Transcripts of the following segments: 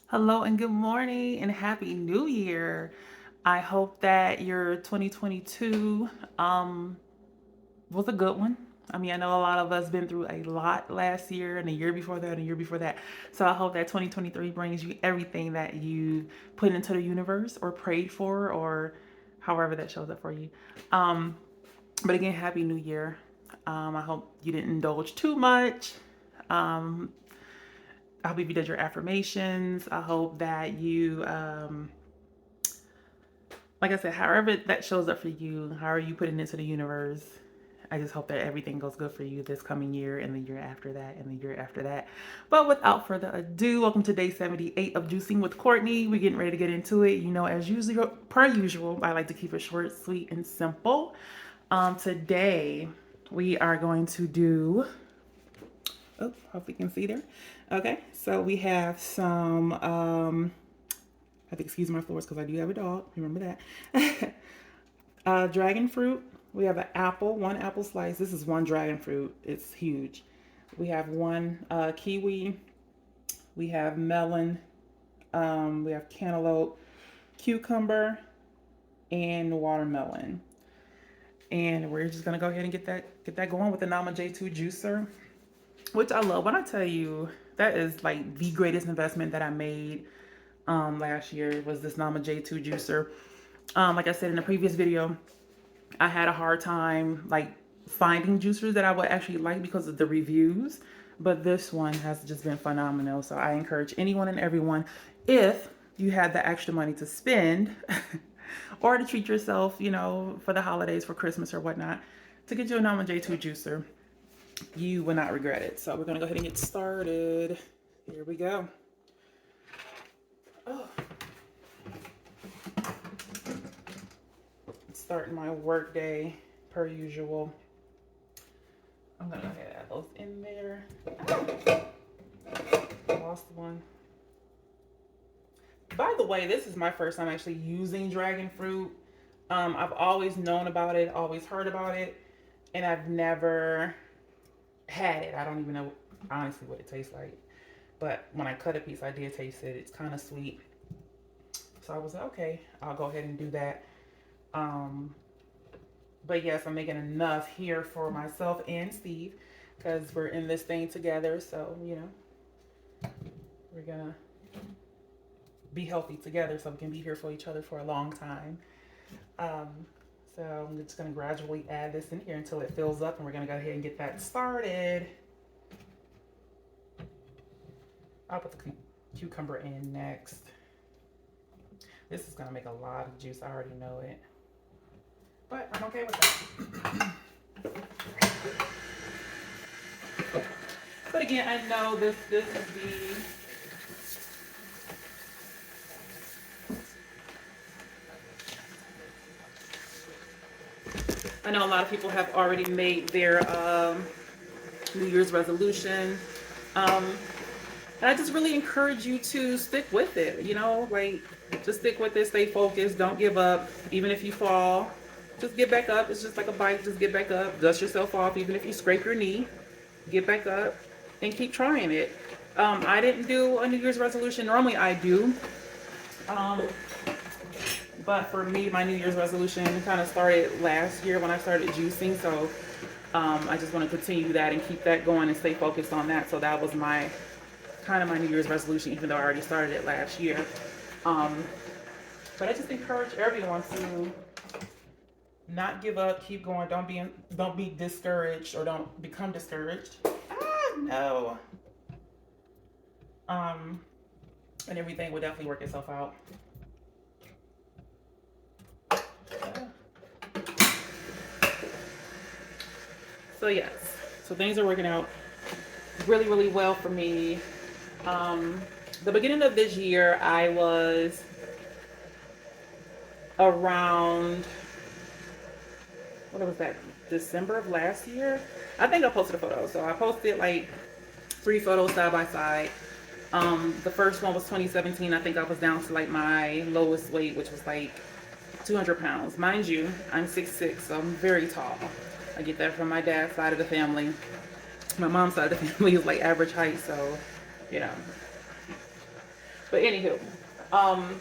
Hello and good morning and happy new year. I hope that your 2022 was a good one. I mean, I know a lot of us been through a lot last year and the year before that and the year before that. So I hope that 2023 brings you everything that you put into the universe or prayed for or however that shows up for you. Um, but again, happy new year. I hope you didn't indulge too much. Um, I hope you did your affirmations. I hope that you like I said, however that shows up for you, how are you putting it into the universe? I just hope that everything goes good for you this coming year and the year after that and the year after that. But without further ado, welcome to day 78 of Juicing with Kourtney. We're getting ready to get into it. You know, as usual, per usual, I like to keep it short, sweet, and simple. Today, we are going to do, oh, hope you can see there. Okay, so we have some I have to excuse my floors because I do have a dog. Remember that. Dragon fruit. We have an apple, one apple slice. This is one dragon fruit. It's huge. We have one kiwi. We have melon. We have cantaloupe, cucumber, and watermelon. And we're just gonna go ahead and get that going with the Nama J2 juicer, which I love. When I tell you that is like the greatest investment that I made last year was this Nama J2 juicer. Like I said in the previous video, I had a hard time like finding juicers that I would actually like because of the reviews, but this one has just been phenomenal. So I encourage anyone and everyone, if you had the extra money to spend or to treat yourself, you know, for the holidays, for Christmas or whatnot, to get you a Nama J2 juicer. You will not regret it. So we're gonna go ahead and get started. Here we go. Oh, starting my work day per usual. I'm gonna go ahead and add those in there. I lost one. By the way, this is my first time actually using dragon fruit. I've always known about it, always heard about it, and I've never had it. I don't even know honestly what it tastes like. But when I cut a piece, I did taste it. It's kind of sweet. So I was like, okay, I'll go ahead and do that. Um, but yes, I'm making enough here for myself and Steve because we're in this thing together. So, you know, we're gonna be healthy together so we can be here for each other for a long time. Um, so I'm just gonna gradually add this in here until it fills up, and we're gonna go ahead and get that started. I'll put the cucumber in next. This is gonna make a lot of juice. I already know it, but I'm okay with that. But again, I know this is the I know a lot of people have already made their New Year's resolution. Um, and I just really encourage you to stick with it. You know, like just stick with it, stay focused, don't give up. Even if you fall, just get back up. It's just like a bike, just get back up, dust yourself off. Even if you scrape your knee, get back up and keep trying it. I didn't do a New Year's resolution. Normally I do. Um, but for me, my New Year's resolution kind of started last year when I started juicing. So I just want to continue that and keep that going and stay focused on that. So that was my kind of my New Year's resolution, even though I already started it last year. Um, but I just encourage everyone to not give up, keep going. Don't be discouraged or don't become discouraged. No. Um, and everything will definitely work itself out. So yes, so things are working out really, really well for me. Um, the beginning of this year, I was around, what was that, December of last year? I think I posted a photo. So I posted like 3 photos side by side. The first one was 2017. I think I was down to like my lowest weight, which was like 200 pounds. Mind you, I'm 6'6", so I'm very tall. I get that from my dad's side of the family. My mom's side of the family is like average height, so, you know. But anywho, um,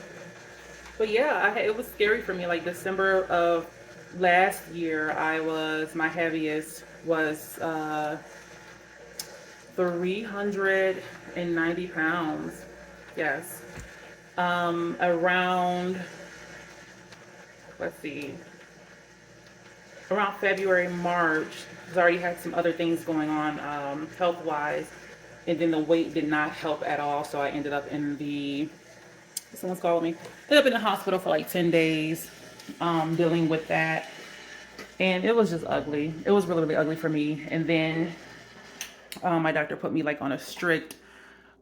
but yeah, it was scary for me. Like December of last year, my heaviest was 390 pounds. Yes. Around, let's see, around February, March, I already had some other things going on health wise. And then the weight did not help at all. So I ended up in someone's calling me, ended up in the hospital for like 10 days dealing with that. And it was just ugly. It was really, really ugly for me. And then my doctor put me like on a strict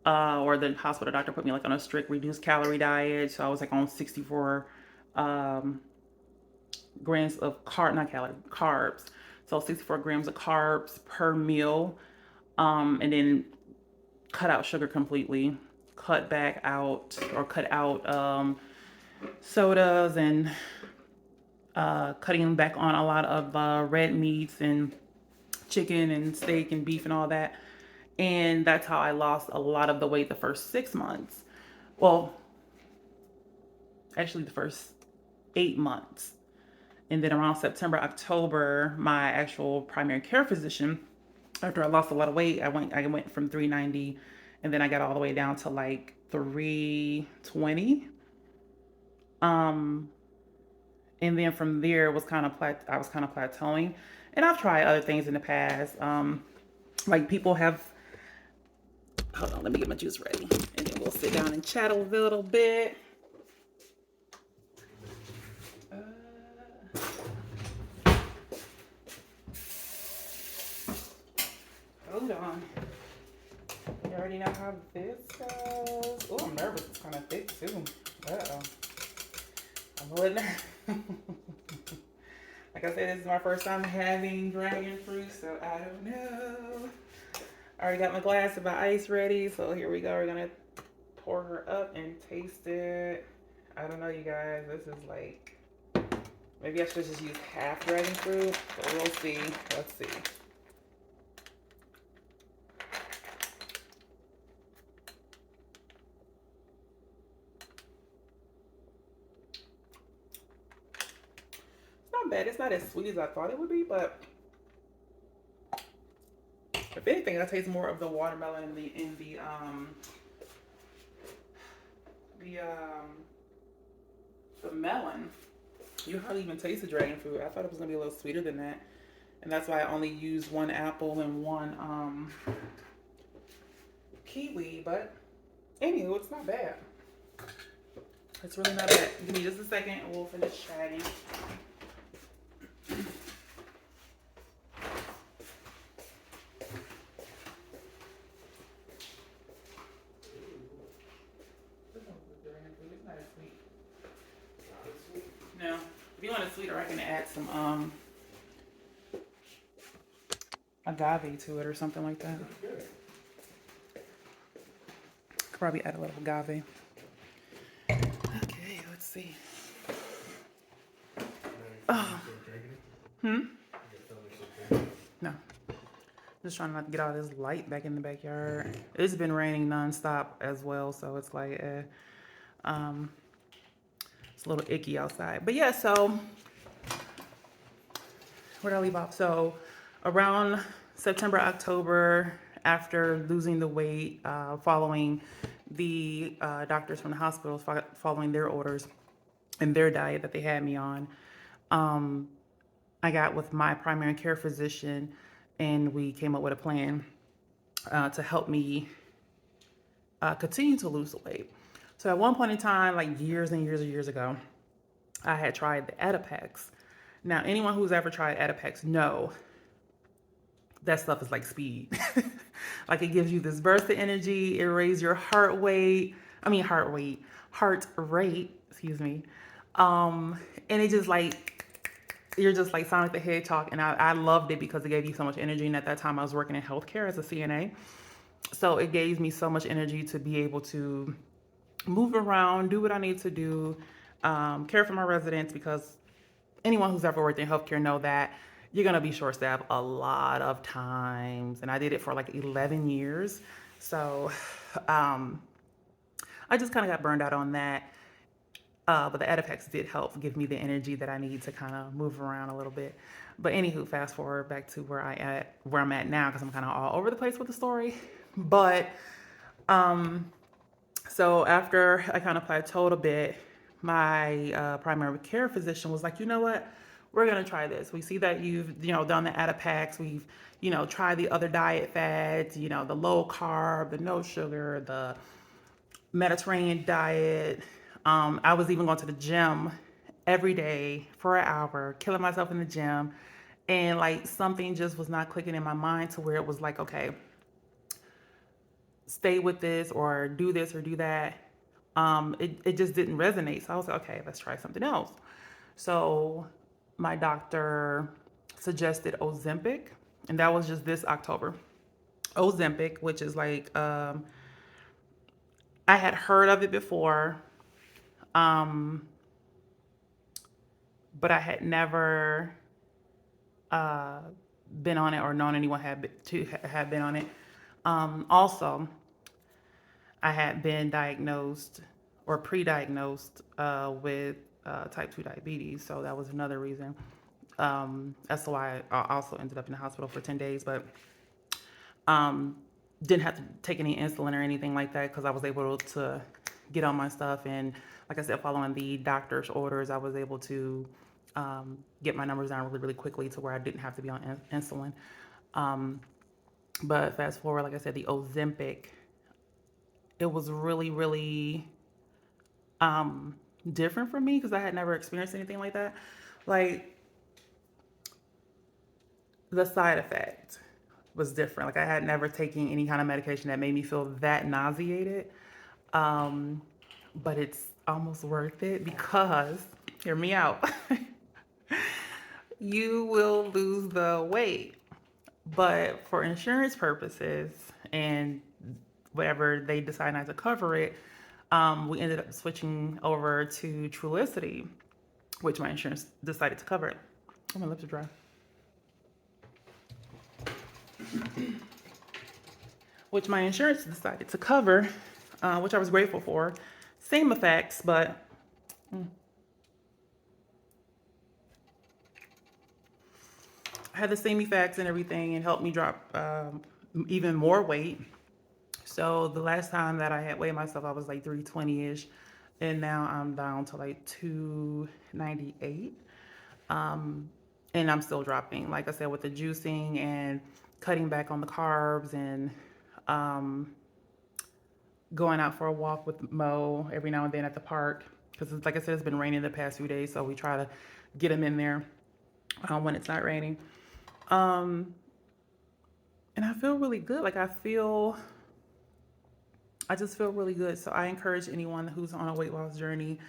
or the hospital doctor put me like on a strict reduced calorie diet. So I was like on 64 um, grams of not calorie, carbs. So 64 grams of carbs per meal. And then cut out sugar completely, cut out sodas and cutting back on a lot of red meats and chicken and steak and beef and all that. And that's how I lost a lot of the weight the first 6 months. Well, actually, the first 8 months. And then around September, October, my actual primary care physician, after I lost a lot of weight, I went from 390 and then I got all the way down to like 320. Um, and then from there was I was kind of plateauing. And I've tried other things in the past. Like people have hold on, let me get my juice ready. And then we'll sit down and chat a little bit. Hold on. You already know how this goes. Oh, I'm nervous. It's kind of thick too. Uh-oh. I'm a little like I said, this is my first time having dragon fruit, so I don't know. I already got my glass of my ice ready, so here we go. We're gonna pour her up and taste it. I don't know, you guys. This is like, maybe I should just use half dragon fruit, but we'll see. Let's see. Not bad. It's not as sweet as I thought it would be, but if anything, I taste more of the watermelon the the melon. You hardly even taste the dragon fruit. I thought it was gonna be a little sweeter than that, and that's why I only used one apple and one kiwi. But anyway, it's not bad. It's really not bad. Give me just a second, and we'll finish chatting. No. If you want it sweeter, I can add some agave to it or something like that. Could probably add a little agave. Okay, let's see. Oh. No. Just trying not to get all this light back in the backyard. It's been raining nonstop as well, so it's like it's a little icky outside. But yeah, so where did I leave off? So around September, October, after losing the weight, following the doctors from the hospitals, following their orders and their diet that they had me on, I got with my primary care physician and we came up with a plan to help me continue to lose the weight. So at one point in time, like years and years and years ago, I had tried the Adipex. Now, anyone who's ever tried Adipex know that stuff is like speed. Like it gives you this burst of energy. It raises your heart rate, excuse me. And it just like, you're just like Sonic the Hedgehog. And I loved it because it gave you so much energy. And at that time I was working in healthcare as a CNA. So it gave me so much energy to be able to move around, do what I need to do, care for my residents, because anyone who's ever worked in healthcare know that you're gonna be short-staffed a lot of times. And I did it for like 11 years. So I just kind of got burned out on that. But the Edipex did help give me the energy that I need to kind of move around a little bit. But anywho, fast forward back to where I'm at now because I'm kind of all over the place with the story. But so after I kind of plateaued a bit, my primary care physician was like, you know what? We're gonna try this. We see that you've done the Adipex. We've tried the other diet fads. The low carb, the no sugar, the Mediterranean diet. I was even going to the gym every day for an hour, killing myself in the gym, and like something just was not clicking in my mind to where it was like, okay, stay with this or do that. It just didn't resonate. So I was like, okay, let's try something else. So my doctor suggested Ozempic, and that was just this October. Ozempic, which is like, I had heard of it before, um, but I had never uh, been on it or known anyone had been on it. Also, I had been diagnosed or pre-diagnosed with type 2 diabetes, so that was another reason. That's why I also ended up in the hospital for 10 days, but um, didn't have to take any insulin or anything like that because I was able to get on my stuff. And like I said, following the doctor's orders, I was able to get my numbers down really, really quickly to where I didn't have to be on insulin. Um, but fast forward, like I said, the Ozempic, it was really, really um, different for me because I had never experienced anything like that. Like the side effect was different. Like I had never taken any kind of medication that made me feel that nauseated. Um, but it's almost worth it because, hear me out, you will lose the weight. But for insurance purposes and whatever they decide not to cover it, we ended up switching over to Trulicity, which my insurance decided to cover it. Oh, my lips are dry. Which my insurance decided to cover, which I was grateful for. Same effects, but had the same effects and everything and helped me drop even more weight. So the last time that I had weighed myself, I was like 320 ish. And now I'm down to like 298. And I'm still dropping. Like I said, with the juicing and cutting back on the carbs and um, going out for a walk with Mo every now and then at the park. Because, like I said, it's been raining the past few days. So we try to get him in there when it's not raining. Um, and I feel really good. I just feel really good. So I encourage anyone who's on a weight loss journey,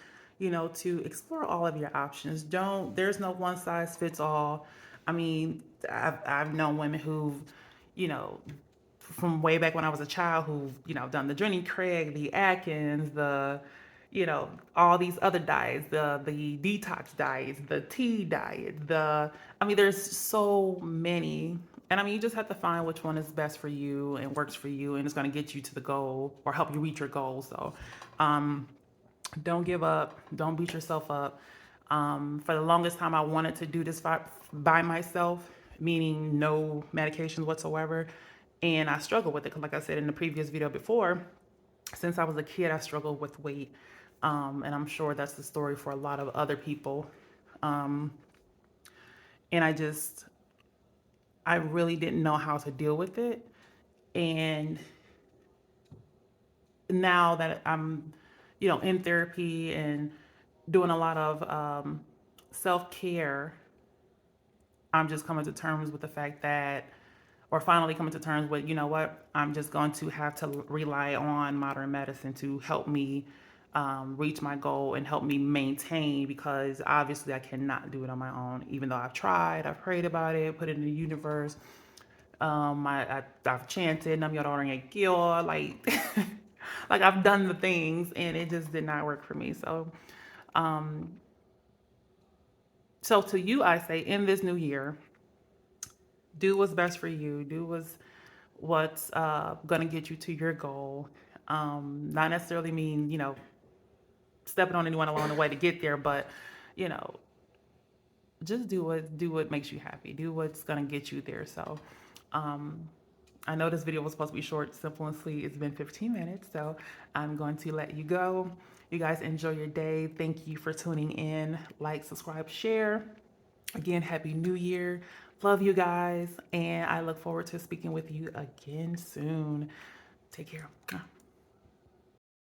to explore all of your options. There's no one size fits all. I mean, I've known women who've, you know, from way back when I was a child who've, done the Jenny Craig, the Atkins, all these other diets, the detox diets, the tea diet, I mean, there's so many. And I mean, you just have to find which one is best for you and works for you and it's going to get you to the goal or help you reach your goal. So, um, don't give up. Don't beat yourself up. For the longest time, I wanted to do this by myself, meaning no medications whatsoever. And I struggled with it because, like I said in the previous video before, since I was a kid, I struggled with weight. And I'm sure that's the story for a lot of other people. Um, and I really didn't know how to deal with it. And now that I'm, in therapy and doing a lot of self care, I'm just coming to terms with the fact that, or finally coming to terms with, you know what, I'm just going to have to rely on modern medicine to help me reach my goal and help me maintain because obviously I cannot do it on my own. Even though I've tried, I've prayed about it, put it in the universe. I've chanted, Nam Yodo Gil, like, like I've done the things and it just did not work for me. Um, so to you, I say in this new year, do what's best for you. Do what's gonna get you to your goal. Not necessarily mean, stepping on anyone along the way to get there, but, you know, just do what makes you happy. Do what's gonna get you there. So, um, I know this video was supposed to be short, simple, and sweet. It's been 15 minutes, so I'm going to let you go. You guys enjoy your day. Thank you for tuning in. Like, subscribe, share. Again, Happy New Year. Love you guys, and I look forward to speaking with you again soon. Take care.